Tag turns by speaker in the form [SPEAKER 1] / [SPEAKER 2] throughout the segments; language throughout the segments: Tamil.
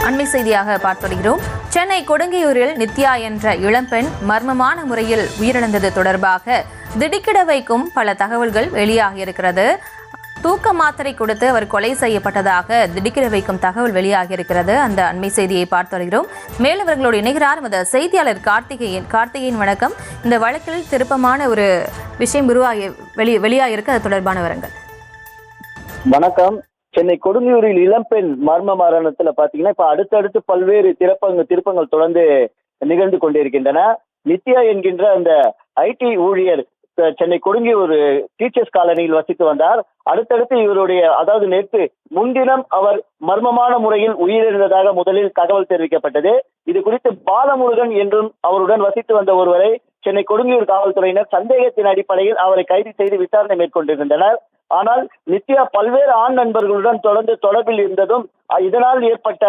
[SPEAKER 1] அண்மை செய்தியாக பார்த்து சென்னை கொடுங்கையூரில் நித்யா என்ற இளம்பெண் மர்மமான முறையில் உயிரிழந்தது தொடர்பாக திடுக்கிட வைக்கும் பல தகவல்கள் வெளியாகியிருக்கிறது. தூக்க மாத்திரை கொடுத்து அவர் கொலை செய்யப்பட்டதாக திடுக்கிட வைக்கும் தகவல் வெளியாகியிருக்கிறது. அந்த அண்மை செய்தியை பார்த்து வருகிறோம். மேலும் இவர்களோடு இணைகிறார் நமது செய்தியாளர் கார்த்திகேயன். வணக்கம். இந்த வழக்கில் திருப்பமான ஒரு விஷயம் வெளியாகிருக்கு, அது தொடர்பான விவரங்கள்.
[SPEAKER 2] வணக்கம். சென்னை கொடுங்கையூரில் இளம்பெண் மர்ம மரணத்துல பாத்தீங்கன்னா இப்ப அடுத்தடுத்து பல்வேறு திருப்பங்கள் தொடர்ந்து நிகழ்ந்து கொண்டிருக்கின்றன. நித்யா என்கின்ற அந்த ஐடி ஊழியர் சென்னை கொடுங்கையூர் டீச்சர்ஸ் காலனியில் வசித்து வந்தார். அடுத்தடுத்து இவருடைய அதாவது நேற்று முன்தினம் அவர் மர்மமான முறையில் உயிரிழந்ததாக முதலில் தகவல் தெரிவிக்கப்பட்டது. இது குறித்து பாலமுருகன் என்றும் அவருடன் வசித்து வந்த ஒருவரை சென்னை கொடுங்கையூர் காவல்துறையினர் சந்தேகத்தின் அடிப்படையில் அவரை கைது செய்து விசாரணை மேற்கொண்டிருந்தனர். ஆனால் நித்யா பல்வேறு ஆண் நண்பர்களுடன் தொடர்ந்து தொடர்பில் இருந்ததும் இதனால் ஏற்பட்ட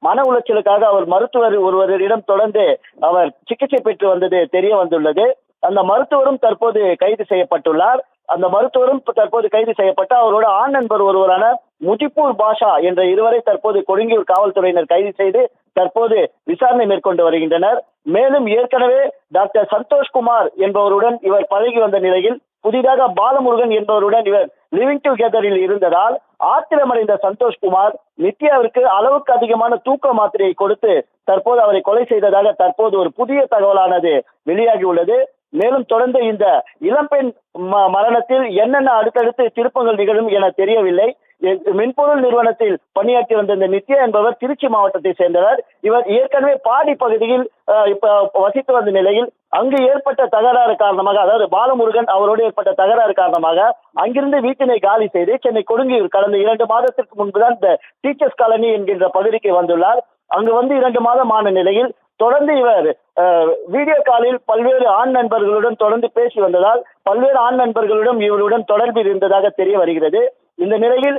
[SPEAKER 2] மன உளைச்சலுக்காக அவர் மருத்துவர் ஒருவரிடம் தொடர்ந்து அவர் சிகிச்சை பெற்று வந்தது தெரிய வந்துள்ளது. அந்த மருத்துவரும் தற்போது கைது செய்யப்பட்டுள்ளார். அந்த மருத்துவரும் தற்போது கைது செய்யப்பட்ட அவரோட ஆண் நண்பர் ஒருவரான முஜிப்பூர் பாஷா என்ற இருவரை தற்போது கொடுங்கையூர் காவல்துறையினர் கைது செய்து தற்போது விசாரணை மேற்கொண்டு வருகின்றனர். மேலும் ஏற்கனவே டாக்டர் சந்தோஷ்குமார் என்பவருடன் இவர் பழகி வந்த நிலையில் புதிதாக பாலமுருகன் என்பவருடன் இவர் லிவிங் டுகெதரில் இருந்ததால் ஆத்திரமடைந்த சந்தோஷ்குமார் நித்யாவிற்கு அளவுக்கு அதிகமான தூக்க மாத்திரையை கொடுத்து தற்போது அவரை கொலை செய்ததாக தற்போது ஒரு புதிய தகவலானது வெளியாகி உள்ளது. மேலும் தொடர்ந்து இந்த இளம்பெண் மரணத்தில் என்னென்ன அடுத்தடுத்து திருப்பங்கள் நிகழும் என தெரியவில்லை. மென்பொருள் நிறுவனத்தில் பணியாற்றி வந்த இந்த நித்யா என்பவர் திருச்சி மாவட்டத்தை சேர்ந்தவர். இவர் ஏற்கனவே பாடி பகுதியில் வசித்து வந்த நிலையில் அங்கு ஏற்பட்ட தகராறு காரணமாக, அதாவது பாலமுருகன் அவரோடு ஏற்பட்ட தகராறு காரணமாக அங்கிருந்து வீட்டினை காலி செய்து சென்னை கொடுங்கையூர் கடந்த 2 மாதத்திற்கு முன்புதான் இந்த டீச்சர்ஸ் காலனி என்கின்ற பகுதிக்கு வந்துள்ளார். அங்கு வந்து 2 மாதம் ஆன நிலையில் தொடர்ந்து இவர் வீடியோ காலில் பல்வேறு ஆண் நண்பர்களுடன் தொடர்ந்து பேசி வந்ததால் பல்வேறு ஆண் நண்பர்களுடன் இவருடன் தொடர்பில் இருந்ததாக தெரிய வருகிறது. இந்த நிலையில்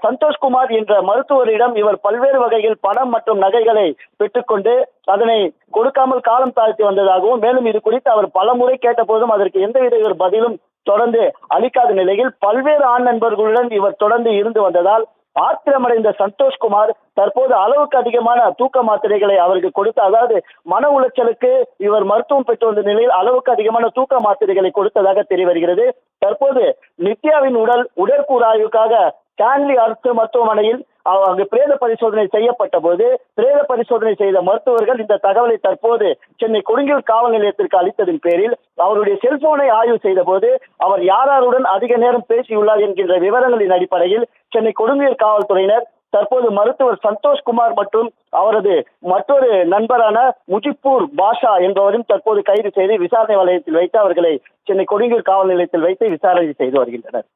[SPEAKER 2] சந்தோஷ்குமார் என்ற மருத்துவரிடம் இவர் பல்வேறு வகையில் பணம் மற்றும் நகைகளை பெற்றுக்கொண்டு அதனை கொடுக்காமல் காலம் தாழ்த்தி வந்ததாகவும், மேலும் இது குறித்து அவர் பலமுறை கேட்ட போதும் அதற்கு எந்தவித ஒரு பதிலும் தொடர்ந்து அளிக்காத நிலையில் பல்வேறு ஆண் நண்பர்களுடன் இவர் தொடர்ந்து இருந்து வந்ததால் ஆத்திரமடைந்த சந்தோஷ்குமார் தற்போது அளவுக்கு அதிகமான தூக்க மாத்திரைகளை அவருக்கு கொடுத்து, அதாவது மன உளைச்சலுக்கு இவர் மருத்துவம் பெற்று வந்த நிலையில் அளவுக்கு அதிகமான தூக்க மாத்திரைகளை கொடுத்ததாக தெரிய வருகிறது. தற்போது நித்யாவின் உடற்கூறாய்வுக்காக ஸ்டான்லி அரசு மருத்துவமனையில் அங்கு பிரேத பரிசோதனை செய்யப்பட்ட போது பிரேத பரிசோதனை செய்த மருத்துவர்கள் இந்த தகவலை தற்போது சென்னை கொடுங்கையூர் காவல் நிலையத்திற்கு அளித்ததன் பேரில் அவருடைய செல்போனை ஆய்வு செய்த போது அவர் யாருடன் அதிக நேரம் பேசியுள்ளார் என்கின்ற விவரங்களின் அடிப்படையில் சென்னை கொடுங்கையூர் காவல்துறையினர் தற்போது மருத்துவர் சந்தோஷ்குமார் மற்றும் அவரது மற்றொரு நண்பரான முஜிப்பூர் பாஷா என்பவரும் தற்போது கைது செய்து விசாரணை வலயத்தில் வைத்து அவர்களை சென்னை கொடுங்கையூர் காவல் நிலையத்தில் வைத்து விசாரணை செய்து வருகின்றனர்.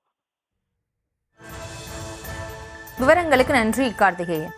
[SPEAKER 1] விவரங்களுக்கு நன்றி கார்த்திகேயன்.